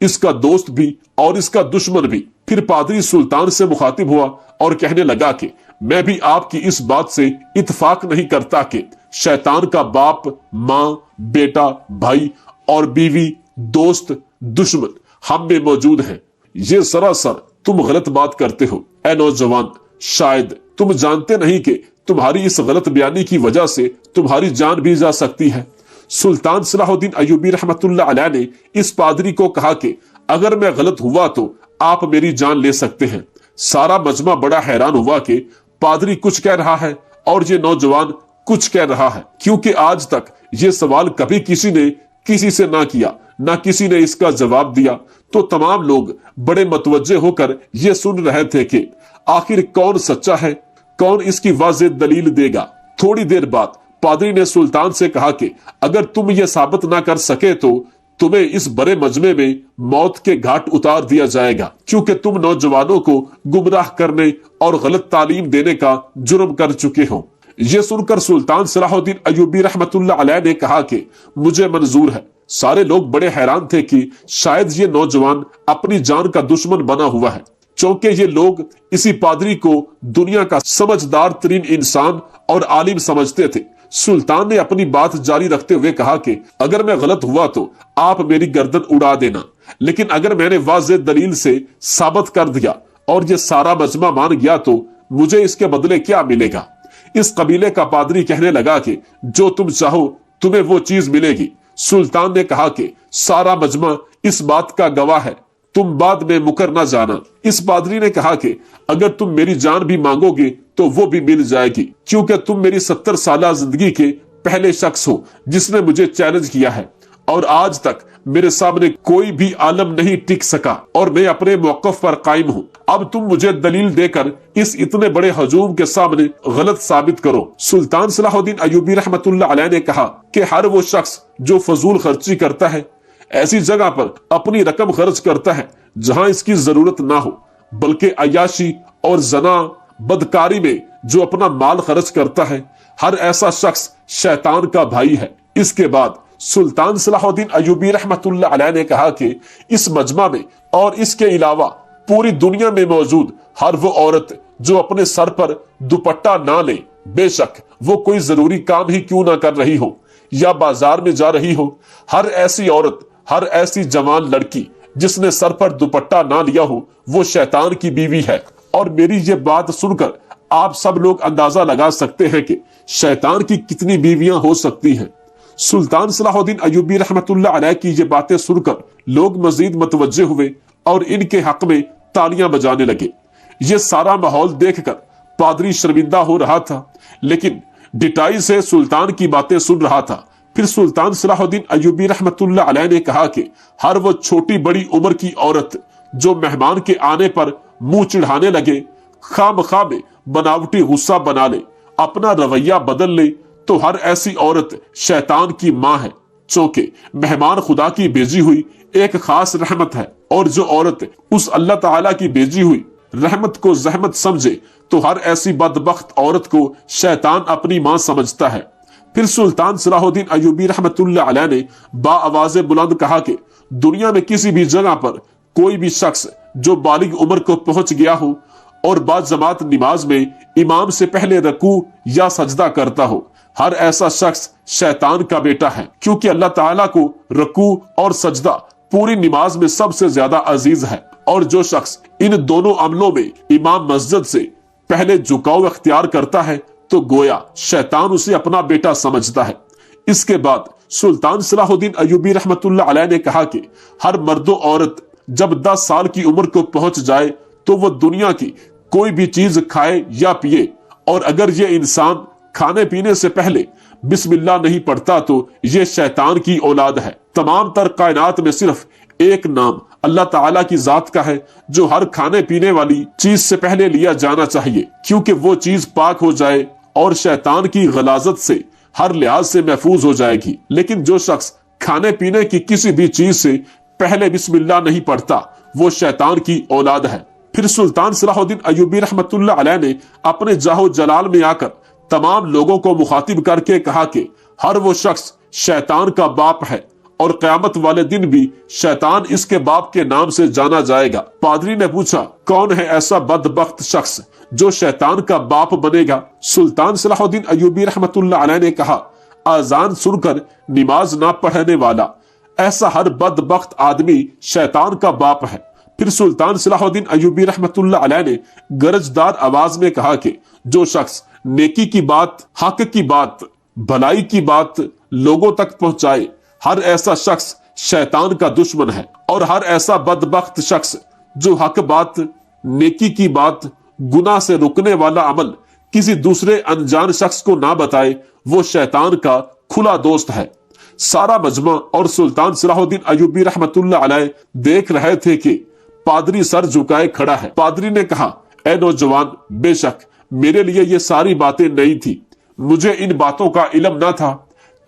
اس کا دوست بھی اور اس کا دشمن بھی۔ پھر پادری سلطان سے مخاطب ہوا اور کہنے لگا کہ میں بھی آپ کی اس بات سے اتفاق نہیں کرتا کہ شیطان کا باپ، ماں، بیٹا، بھائی اور بیوی، دوست، دشمن ہم میں موجود ہیں۔ یہ سراسر تم غلط بات کرتے ہو۔ اے نوجوان، شاید تم جانتے نہیں کہ تمہاری اس غلط بیانی کی وجہ سے تمہاری جان بھی جا سکتی ہے۔ سلطان صلاح الدین ایوبی رحمت اللہ علیہ نے اس پادری کو کہا کہ اگر میں غلط ہوا تو آپ میری جان لے سکتے ہیں۔ سارا مجمع بڑا حیران ہوا کہ پادری کچھ کہہ رہا ہے اور یہ نوجوان کچھ کہہ رہا ہے، کیونکہ آج تک یہ سوال کبھی کسی نے کسی سے نہ کیا، نہ کسی نے اس کا جواب دیا۔ تو تمام لوگ بڑے متوجہ ہو کر یہ سن رہے تھے کہ آخر کون سچا ہے، کون اس کی واضح دلیل دے گا۔ تھوڑی دیر بعد پادری نے سلطان سے کہا کہ اگر تم یہ ثابت نہ کر سکے تو تمہیں اس بڑے مجمع میں موت کے گھاٹ اتار دیا جائے گا، کیونکہ تم نوجوانوں کو گمراہ کرنے اور غلط تعلیم دینے کا جرم کر چکے ہو۔ یہ سن کر سلطان صلاح الدین ایوبی رحمت اللہ علیہ نے کہا کہ مجھے منظور ہے۔ سارے لوگ بڑے حیران تھے کہ شاید یہ نوجوان اپنی جان کا دشمن بنا ہوا ہے، چونکہ یہ لوگ اسی پادری کو دنیا کا سمجھدار ترین انسان اور عالم سمجھتے تھے۔ سلطان نے اپنی بات جاری رکھتے ہوئے کہا کہ اگر میں غلط ہوا تو آپ میری گردن اڑا دینا، لیکن اگر میں نے واضح دلیل سے ثابت کر دیا اور یہ سارا مجمع مان گیا تو مجھے اس کے بدلے کیا ملے گا؟ اس قبیلے کا پادری کہنے لگا کہ جو تم چاہو تمہیں وہ چیز ملے گی۔ سلطان نے کہا کہ سارا مجمع اس بات کا گواہ ہے، تم بعد میں مکر نہ جانا۔ اس پادری نے کہا کہ اگر تم میری جان بھی مانگو گے تو وہ بھی مل جائے گی، کیونکہ تم میری 70 سالہ زندگی کے پہلے شخص ہو جس نے مجھے چیلنج کیا ہے، اور آج تک میرے سامنے کوئی بھی عالم نہیں ٹک سکا، اور میں اپنے موقف پر قائم ہوں۔ اب تم مجھے دلیل دے کر اس اتنے بڑے ہجوم کے سامنے غلط ثابت کرو۔ سلطان صلاح الدین ایوبی رحمت اللہ علیہ نے کہا کہ ہر وہ شخص جو فضول خرچی کرتا ہے، ایسی جگہ پر اپنی رقم خرچ کرتا ہے جہاں اس کی ضرورت نہ ہو، بلکہ عیاشی اور زنا، بدکاری میں جو اپنا مال خرچ کرتا ہے، ہر ایسا شخص شیطان کا بھائی ہے۔ اس کے بعد سلطان صلاح الدین ایوبی رحمت اللہ علیہ نے کہا کہ اس مجمع میں اور اس کے علاوہ پوری دنیا میں موجود ہر وہ عورت جو اپنے سر پر دوپٹہ نہ لے، بے شک وہ کوئی ضروری کام ہی کیوں نہ کر رہی ہو یا بازار میں جا رہی ہو، ہر ایسی عورت، ہر ایسی جوان لڑکی جس نے سر پر دوپٹہ نہ لیا ہو وہ شیطان کی بیوی ہے۔ اور میری یہ بات سن کر آپ سب لوگ اندازہ لگا سکتے ہیں کہ شیطان کی کتنی بیویاں ہو سکتی ہیں۔ سلطان صلاح الدین ایوبی رحمت اللہ علیہ کی یہ باتیں سن کر لوگ مزید متوجہ ہوئے اور ان کے حق میں تالیاں بجانے لگے۔ یہ سارا ماحول دیکھ کر پادری شرمندہ ہو رہا تھا، لیکن ڈٹائی سے سلطان کی باتیں سن رہا تھا۔ پھر سلطان صلاح الدین ایوبی رحمت اللہ علیہ نے کہا کہ ہر وہ چھوٹی بڑی عمر کی عورت جو مہمان کے آنے پر منہ چڑھانے لگے، خواہ مخواہ میں بناوٹی غصہ بنا لے، اپنا رویہ بدل لے، تو ہر ایسی عورت شیطان کی ماں ہے، چونکہ مہمان خدا کی بھیجی ہوئی ایک خاص رحمت ہے، اور جو عورت اس اللہ تعالیٰ کی بھیجی ہوئی رحمت کو زحمت سمجھے تو ہر ایسی بدبخت عورت کو شیطان اپنی ماں سمجھتا ہے۔ پھر سلطان صلاح الدین ایوبی رحمت اللہ علیہ نے با آواز بلند کہا کہ دنیا میں کسی بھی جگہ پر کوئی بھی شخص جو بالغ عمر کو پہنچ گیا ہو اور بعد جماعت نماز میں امام سے پہلے رکوع یا سجدہ کرتا ہو، ہر ایسا شخص شیطان کا بیٹا ہے، کیونکہ اللہ تعالیٰ کو رکوع اور سجدہ پوری نماز میں سب سے زیادہ عزیز ہے، اور جو شخص ان دونوں عملوں میں امام مسجد سے پہلے جھکاؤ اختیار کرتا ہے تو گویا شیطان اسے اپنا بیٹا سمجھتا ہے۔ اس کے بعد سلطان صلاح الدین ایوبی رحمت اللہ علیہ نے کہا کہ ہر مرد و عورت جب 10 سال کی عمر کو پہنچ جائے تو وہ دنیا کی کوئی بھی چیز کھائے یا پیے، اور اگر یہ انسان کھانے پینے سے پہلے بسم اللہ نہیں پڑھتا تو یہ شیطان کی اولاد ہے۔ تمام تر کائنات میں صرف ایک نام اللہ تعالیٰ کی ذات کا ہے جو ہر کھانے پینے والی چیز سے پہلے لیا جانا چاہیے، کیونکہ وہ چیز پاک ہو جائے اور شیطان کی غلاظت سے ہر لحاظ سے محفوظ ہو جائے گی۔ لیکن جو شخص کھانے پینے کی کسی بھی چیز سے پہلے بسم اللہ نہیں پڑھتا وہ شیطان کی اولاد ہے۔ پھر سلطان صلاح الدین ایوبی رحمت اللہ علیہ نے اپنے جاہ جلال میں آ کر تمام لوگوں کو مخاطب کر کے کہا کہ ہر وہ شخص شیطان کا باپ ہے اور قیامت والے دن بھی شیطان اس کے باپ کے نام سے جانا جائے گا۔ پادری نے پوچھا، کون ہے ایسا بدبخت شخص جو شیطان کا باپ بنے گا؟ سلطان صلاح الدین ایوبی رحمت اللہ علیہ نے کہا، اذان سن کر نماز نہ پڑھنے والا، ایسا ہر بدبخت آدمی شیطان کا باپ ہے۔ پھر سلطان صلاح الدین ایوبی رحمت اللہ علیہ نے گرجدار آواز میں کہا کہ جو شخص نیکی کی بات، حق کی بات، بھلائی کی بات لوگوں تک پہنچائے، ہر ایسا شخص شیطان کا دشمن ہے، اور ہر ایسا بدبخت شخص جو حق بات، نیکی کی بات، گناہ سے رکنے والا عمل کسی دوسرے انجان شخص کو نہ بتائے، وہ شیطان کا کھلا دوست ہے۔ سارا مجمع اور سلطان صلاح الدین ایوبی رحمت اللہ علیہ دیکھ رہے تھے کہ پادری سر جھکائے کھڑا ہے۔ پادری نے کہا، اے نوجوان، بے شک میرے لیے یہ ساری باتیں نئی تھی، مجھے ان باتوں کا علم نہ تھا۔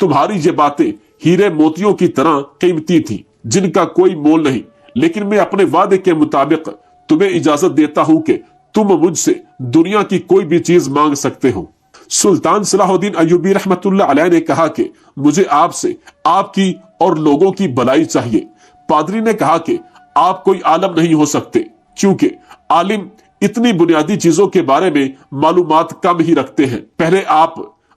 تمہاری یہ باتیں ہیرے موتیوں کی طرح قیمتی تھی، جن کا کوئی مول نہیں، لیکن میں اپنے وعدے کے مطابق تمہیں اجازت دیتا ہوں کہ تم مجھ سے دنیا کی کوئی بھی چیز مانگ سکتے ہو۔ سلطان صلاح الدین ایوبی رحمت اللہ علیہ نے کہا کہ مجھے آپ سے آپ کی اور لوگوں کی بھلائی چاہیے۔ پادری نے کہا کہ آپ کوئی عالم نہیں ہو سکتے، کیونکہ عالم اتنی بنیادی چیزوں کے بارے میں معلومات کم ہی رکھتے ہیں۔ پہلے آپ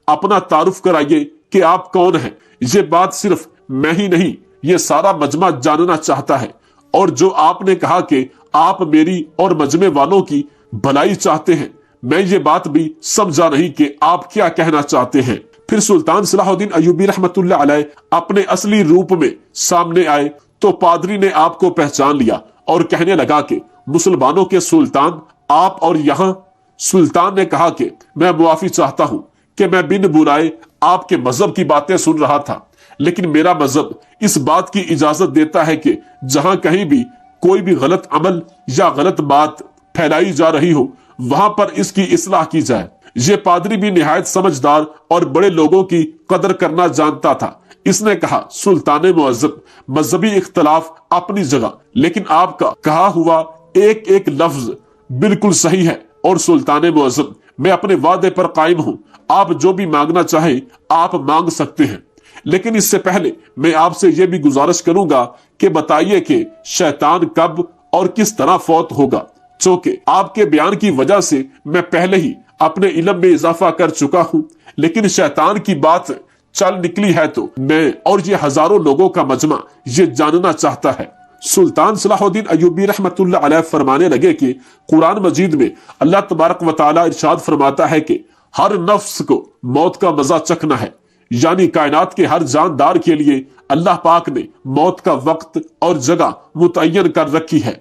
اپنا تعارف کرائیے کہ آپ کون ہیں۔ یہ بات صرف میں ہی نہیں، یہ سارا مجمع جاننا چاہتا ہے، اور جو آپ نے کہا کہ آپ میری اور مجمع والوں کی بھلائی چاہتے ہیں، میں یہ بات بھی سمجھا نہیں کہ آپ کیا کہنا چاہتے ہیں۔ پھر سلطان صلاح الدین ایوبی رحمت اللہ علیہ اپنے اصلی روپ میں سامنے آئے تو پادری نے آپ کو پہچان لیا اور کہنے لگا کہ مسلمانوں کے سلطان آپ اور یہاں؟ سلطان نے کہا کہ میں معافی چاہتا ہوں کہ میں بن بلائے آپ کے مذہب کی باتیں سن رہا تھا، لیکن میرا مذہب اس بات کی اجازت دیتا ہے کہ جہاں کہیں بھی کوئی بھی غلط عمل یا غلط بات پھیلائی جا رہی ہو، وہاں پر اس کی اصلاح کی جائے۔ یہ پادری بھی نہایت سمجھدار اور بڑے لوگوں کی قدر کرنا جانتا تھا۔ اس نے کہا، سلطان معظم، مذہبی اختلاف اپنی جگہ، لیکن آپ کا کہا ہوا ایک ایک لفظ بالکل صحیح ہے، اور سلطان معظم، میں اپنے وعدے پر قائم ہوں، آپ جو بھی مانگنا چاہیں آپ مانگ سکتے ہیں، لیکن اس سے پہلے میں آپ سے یہ بھی گزارش کروں گا کہ بتائیے کہ شیطان کب اور کس طرح فوت ہوگا، چونکہ آپ کے بیان کی وجہ سے میں پہلے ہی اپنے علم میں اضافہ کر چکا ہوں، لیکن شیطان کی بات چل نکلی ہے تو میں اور یہ ہزاروں لوگوں کا مجمع یہ جاننا چاہتا ہے۔ سلطان صلاح الدین ایوبی رحمت اللہ علیہ فرمانے لگے کہ قرآن مجید میں اللہ تبارک و تعالی ارشاد فرماتا ہے کہ ہر نفس کو موت کا مزہ چکھنا ہے، یعنی کائنات کے ہر جاندار کے لیے اللہ پاک نے موت کا وقت اور جگہ متعین کر رکھی ہے۔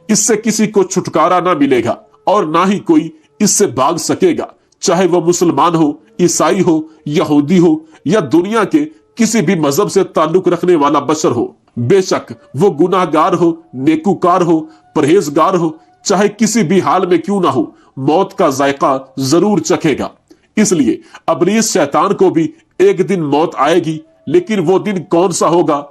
اس سے کسی کو چھٹکارا نہ ملے گا اور نہ ہی کوئی اس سے بھاگ سکے گا، چاہے وہ مسلمان ہو، عیسائی ہو، یہودی ہو، یا دنیا کے کسی بھی مذہب سے تعلق رکھنے والا بشر ہو۔ بے شک وہ گناہ گار ہو، نیکوکار ہو، پرہیزگار ہو، چاہے کسی بھی حال میں کیوں نہ ہو، موت کا ذائقہ ضرور چکھے گا۔ اس لیے ابلیس شیطان کو بھی ایک دن موت آئے گی، لیکن وہ دن کون سا ہوگا؟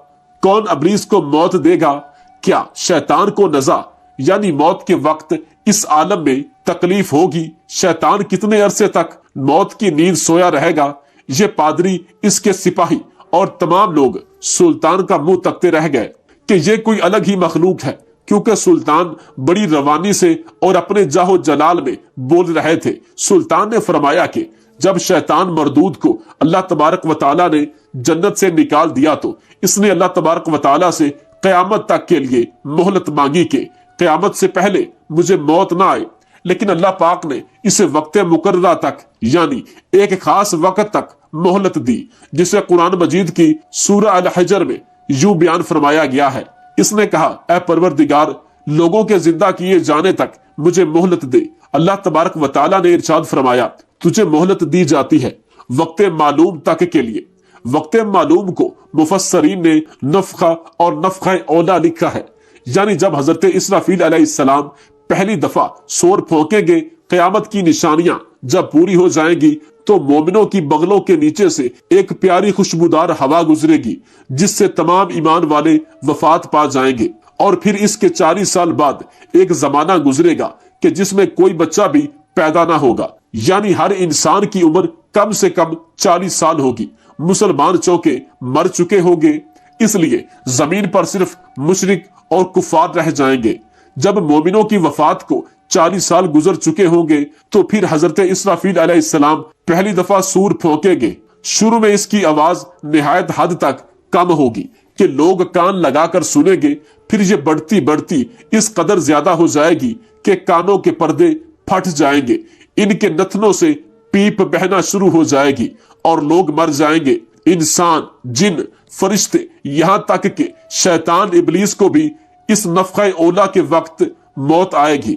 کون ابلیس کو موت دے گا؟ کیا شیطان کو نزا یعنی موت کے وقت اس عالم میں تکلیف ہوگی؟ شیطان کتنے عرصے تک موت کی نیند سویا رہے گا؟ یہ پادری، اس کے سپاہی اور تمام لوگ سلطان کا منہ تکتے رہ گئے کہ یہ کوئی الگ ہی مخلوق ہے، کیونکہ سلطان بڑی روانی سے اور اپنے جاہ و جلال میں بول رہے تھے۔ سلطان نے فرمایا کہ جب شیطان مردود کو اللہ تبارک و تعالیٰ نے جنت سے نکال دیا تو اس نے اللہ تبارک و تعالیٰ سے قیامت تک کے لیے مہلت مانگی کہ قیامت سے پہلے مجھے موت نہ آئے، لیکن اللہ پاک نے اسے وقت مقررہ تک یعنی ایک خاص وقت تک مہلت دی، جسے قرآن مجید کی سورہ الحجر میں یوں بیان فرمایا گیا ہے۔ اس نے کہا، اے پروردگار، لوگوں کے زندہ کیے جانے تک مجھے مہلت دے۔ اللہ تبارک و تعالیٰ نے ارشاد فرمایا، تجھے مہلت دی جاتی ہے وقت معلوم تک کے لیے۔ وقت معلوم کو مفسرین نے نفخہ اور نفخہ اولا لکھا ہے، یعنی جب حضرت اسرافیل علیہ السلام پہلی دفعہ سور پھونکیں گے، قیامت کی نشانیاں جب پوری ہو جائیں گی تو مومنوں کی بغلوں کے نیچے سے ایک پیاری خوشبودار ہوا گزرے گی، جس سے تمام ایمان والے وفات پا جائیں گے، اور پھر اس کے 40 سال بعد ایک زمانہ گزرے گا کہ جس میں کوئی بچہ بھی پیدا نہ ہوگا، یعنی ہر انسان کی عمر کم سے کم 40 سال ہوگی۔ مسلمان چونکہ مر چکے ہوں گے، اس لیے زمین پر صرف مشرک اور کفار رہ جائیں گے۔ جب مومنوں کی وفات کو 40 سال گزر چکے ہوں گے تو پھر حضرت اسرافیل علیہ السلام پہلی دفعہ سور پھونکیں گے۔ شروع میں اس کی آواز نہایت حد تک کم ہوگی کہ لوگ کان لگا کر سنیں گے، پھر یہ بڑھتی بڑھتی اس قدر زیادہ ہو جائے گی کہ کانوں کے پردے پھٹ جائیں گے، ان کے نتنوں سے پیپ بہنا شروع ہو جائے گی اور لوگ مر جائیں گے۔ انسان، جن، فرشتے، یہاں تک کہ شیطان ابلیس کو بھی اس نفخہ اولا کے وقت موت آئے گی۔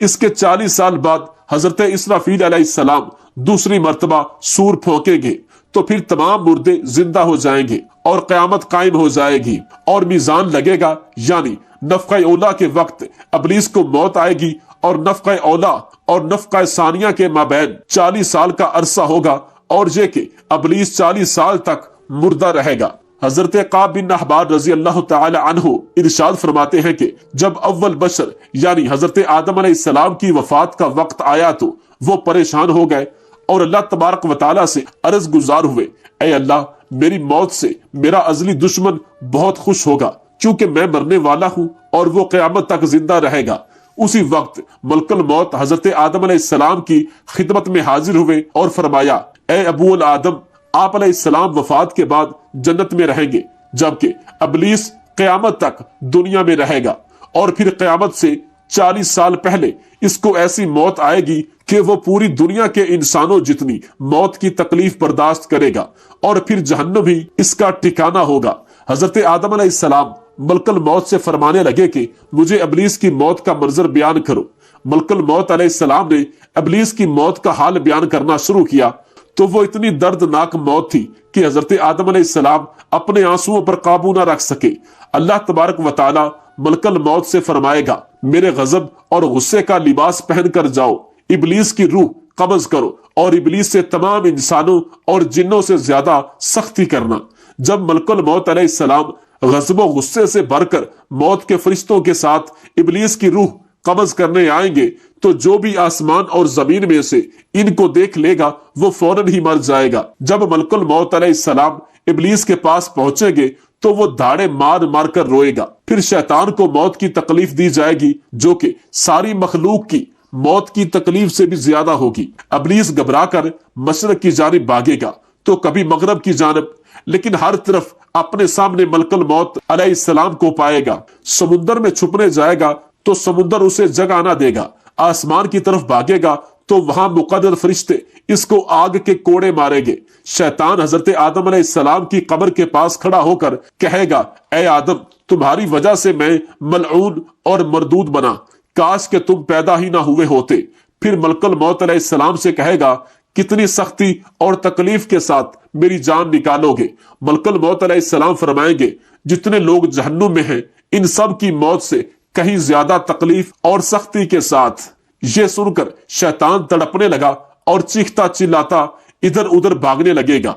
اس کے 40 سال بعد حضرت اسرافیل علیہ السلام دوسری مرتبہ سور پھونکیں گے تو پھر تمام مردے زندہ ہو جائیں گے اور قیامت قائم ہو جائے گی اور میزان لگے گا، یعنی نفخہ اولا کے وقت ابلیس کو موت آئے گی اور نفخہ اولا اور نفخہ ثانیہ کے مابین 40 سال کا عرصہ ہوگا، اور یہ کہ ابلیس 40 سال تک مردہ رہے گا۔ حضرت قعب بن احبار رضی اللہ تعالی عنہ ارشاد فرماتے ہیں کہ جب اول بشر یعنی حضرت آدم علیہ السلام کی وفات کا وقت آیا تو وہ پریشان ہو گئے اور اللہ تبارک و تعالیٰ سے عرض گزار ہوئے، اے اللہ، میری موت سے میرا ازلی دشمن بہت خوش ہوگا کیونکہ میں مرنے والا ہوں اور وہ قیامت تک زندہ رہے گا۔ اسی وقت ملک الموت حضرت آدم علیہ السلام کی خدمت میں حاضر ہوئے اور فرمایا، اے ابو الآدم، آپ علیہ السلام وفات کے بعد جنت میں رہیں گے، جبکہ ابلیس قیامت تک دنیا میں رہے گا، اور پھر قیامت سے 40 سال پہلے اس کو ایسی موت آئے گی کہ وہ پوری دنیا کے انسانوں جتنی موت کی تکلیف برداشت کرے گا، اور پھر جہنم ہی اس کا ٹھکانہ ہوگا۔ حضرت آدم علیہ السلام ملک الموت سے فرمانے لگے کہ مجھے ابلیس کی موت کا منظر بیان کرو۔ ملک الموت علیہ السلام نے ابلیس کی موت کا حال بیان کرنا شروع کیا تو وہ اتنی دردناک موت تھی کہ حضرت آدم علیہ السلام اپنے آنسوؤں پر قابو نہ رکھ سکے۔ اللہ تبارک و تعالی ملک الموت سے فرمائے گا، میرے غضب اور غصے کا لباس پہن کر جاؤ، ابلیس کی روح قبض کرو اور ابلیس سے تمام انسانوں اور جنوں سے زیادہ سختی کرنا۔ جب ملک الموت علیہ السلام غضب و غصے سے بھر کر موت کے فرشتوں کے ساتھ ابلیس کی روح قبض کرنے آئیں گے تو جو بھی آسمان اور زمین میں سے ان کو دیکھ لے گا وہ فوراً ہی مر جائے گا۔ جب ملک الموت علیہ السلام ابلیس کے پاس پہنچیں گے تو وہ دھاڑے مار مار کر روئے گا۔ پھر شیطان کو موت کی تکلیف دی جائے گی جو کہ ساری مخلوق کی موت کی تکلیف سے بھی زیادہ ہوگی۔ ابلیس گھبرا کر مشرق کی جانب بھاگے گا تو کبھی مغرب کی جانب، لیکن ہر طرف اپنے سامنے ملک الموت علیہ السلام کو پائے گا۔ سمندر میں چھپنے جائے گا تو سمندر اسے جگہ نہ دے گا، آسمان کی طرف بھاگے گا تو وہاں مقدر فرشتے اس کو آگ کے کوڑے مارے گے۔ شیطان حضرت آدم علیہ السلام کی قبر کے پاس کھڑا ہو کر کہے گا، اے آدم، تمہاری وجہ سے میں ملعون اور مردود بنا، کاش کہ تم پیدا ہی نہ ہوئے ہوتے۔ پھر ملک الموت علیہ السلام سے کہے گا، کتنی سختی اور تکلیف کے ساتھ میری جان نکالو گے؟ ملک الموت علیہ السلام فرمائیں گے، جتنے لوگ جہنم میں ہیں ان سب کی موت سے کہیں زیادہ تکلیف اور سختی کے ساتھ۔ یہ سن کر شیطان تڑپنے لگا اور چیختا چلاتا ادھر ادھر بھاگنے لگے گا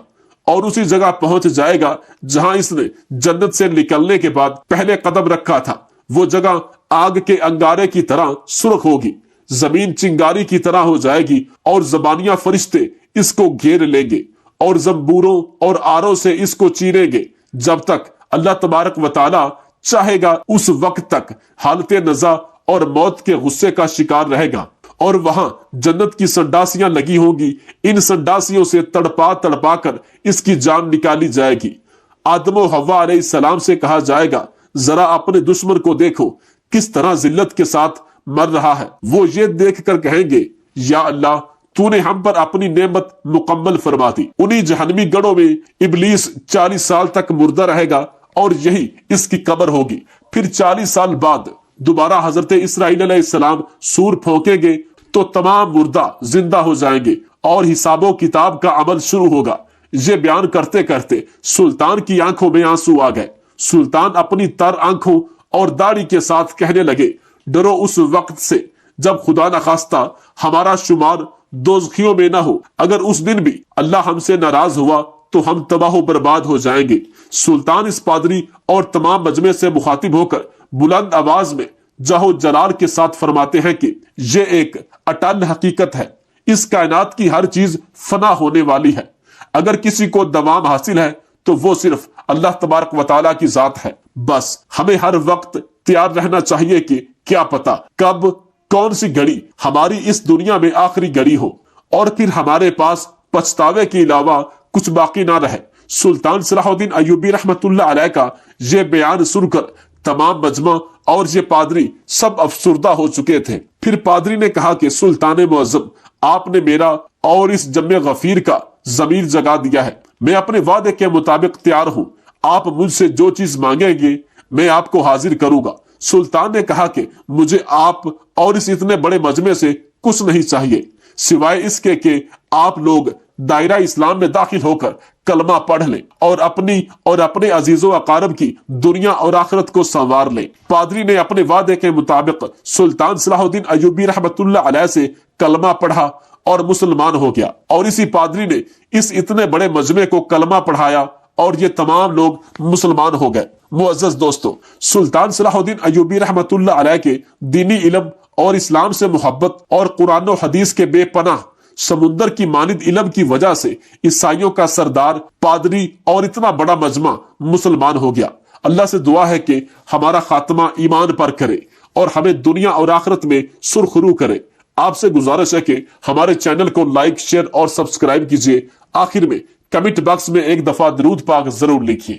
اور اسی جگہ پہنچ جائے گا جہاں اس نے جنت سے نکلنے کے بعد پہلے قدم رکھا تھا۔ وہ جگہ آگ کے انگارے کی طرح سرخ ہوگی، زمین چنگاری کی طرح ہو جائے گی اور زبانیاں فرشتے اس کو گھیر لیں گے اور زنبوروں اور آروں سے اس کو چیریں گے جب تک اللہ تبارک و تعالی چاہے گا۔ اس وقت تک حالت نزا اور موت کے غصے کا شکار رہے گا، اور وہاں جنت کی سنڈاسیاں لگی ہوں گی، ان سنڈاسیوں سے تڑپا تڑپا کر اس کی جان نکالی جائے گی۔ آدم و حوا علیہ السلام سے کہا جائے گا، ذرا اپنے دشمن کو دیکھو کس طرح ذلت کے ساتھ مر رہا ہے۔ وہ یہ دیکھ کر کہیں گے، یا اللہ، تو نے ہم پر اپنی نعمت مکمل فرما دی۔ انہی جہنمی گڑھوں میں ابلیس 40 سال تک مردہ رہے گا اور یہی اس کی قبر ہوگی۔ پھر 40 سال بعد دوبارہ حضرت اسرائیل علیہ السلام سور پھونکیں گے تو تمام مردہ زندہ ہو جائیں گے اور حساب و کتاب کا عمل شروع ہوگا۔ یہ بیان کرتے کرتے سلطان کی آنکھوں میں آنسو آ گئے۔ سلطان اپنی تر آنکھوں اور داڑھی کے ساتھ کہنے لگے، ڈرو اس وقت سے جب خدا نخواستہ ہمارا شمار دوزخیوں میں نہ ہو۔ اگر اس دن بھی اللہ ہم سے ناراض ہوا تو ہم تباہ و برباد ہو جائیں گے۔ سلطان اس پادری اور تمام مجمع سے مخاطب ہو کر بلند آواز میں جاہو جلال کے ساتھ فرماتے ہیں کہ یہ ایک اٹل حقیقت ہے، اس کائنات کی ہر چیز فنا ہونے والی ہے۔ اگر کسی کو دوام حاصل ہے تو وہ صرف اللہ تبارک و تعالیٰ کی ذات ہے۔ بس ہمیں ہر وقت تیار رہنا چاہیے کہ کیا پتا کب کون سی گھڑی ہماری اس دنیا میں آخری گھڑی ہو اور پھر ہمارے پاس پچھتاوے کے علاوہ کچھ باقی نہ رہے۔ سلطان صلاح الدین ایوبی رحمت اللہ علیہ کا یہ بیان سن کر تمام مجمع اور یہ پادری سب افسردہ ہو چکے تھے۔ پھر پادری نے کہا کہ سلطان معظم، آپ نے میرا اور اس جم غفیر کا ضمیر جگا دیا ہے۔ میں اپنے وعدے کے مطابق تیار ہوں، آپ مجھ سے جو چیز مانگیں گے میں آپ کو حاضر کروں گا۔ سلطان نے کہا کہ مجھے آپ اور اس اتنے بڑے مجمع سے کچھ نہیں چاہیے سوائے اس کے کہ آپ لوگ دائرہ اسلام میں داخل ہو کر کلمہ پڑھ لیں اور اپنی اور اپنے عزیز و اقارب کی دنیا اور آخرت کو سنوار لیں۔ پادری نے اپنے وعدے کے مطابق سلطان صلاح الدین ایوبی رحمت اللہ علیہ سے کلمہ پڑھا اور مسلمان ہو گیا، اور اسی پادری نے اس اتنے بڑے مجمع کو کلمہ پڑھایا اور یہ تمام لوگ مسلمان ہو گئے۔ معزز دوستو، سلطان صلاح الدین ایوبی رحمت اللہ علیہ کے دینی علم اور اسلام سے محبت اور قرآن و حدیث کے بے پناہ سمندر کی مانند علم کی وجہ سے عیسائیوں کا سردار، پادری اور اتنا بڑا مجمع مسلمان ہو گیا۔ اللہ سے دعا ہے کہ ہمارا خاتمہ ایمان پر کرے اور ہمیں دنیا اور آخرت میں سرخرو کرے۔ آپ سے گزارش ہے کہ ہمارے چینل کو لائک، شیئر اور سبسکرائب کیجیے۔ آخر میں کمنٹ باکس میں ایک دفعہ درود پاک ضرور لکھیے۔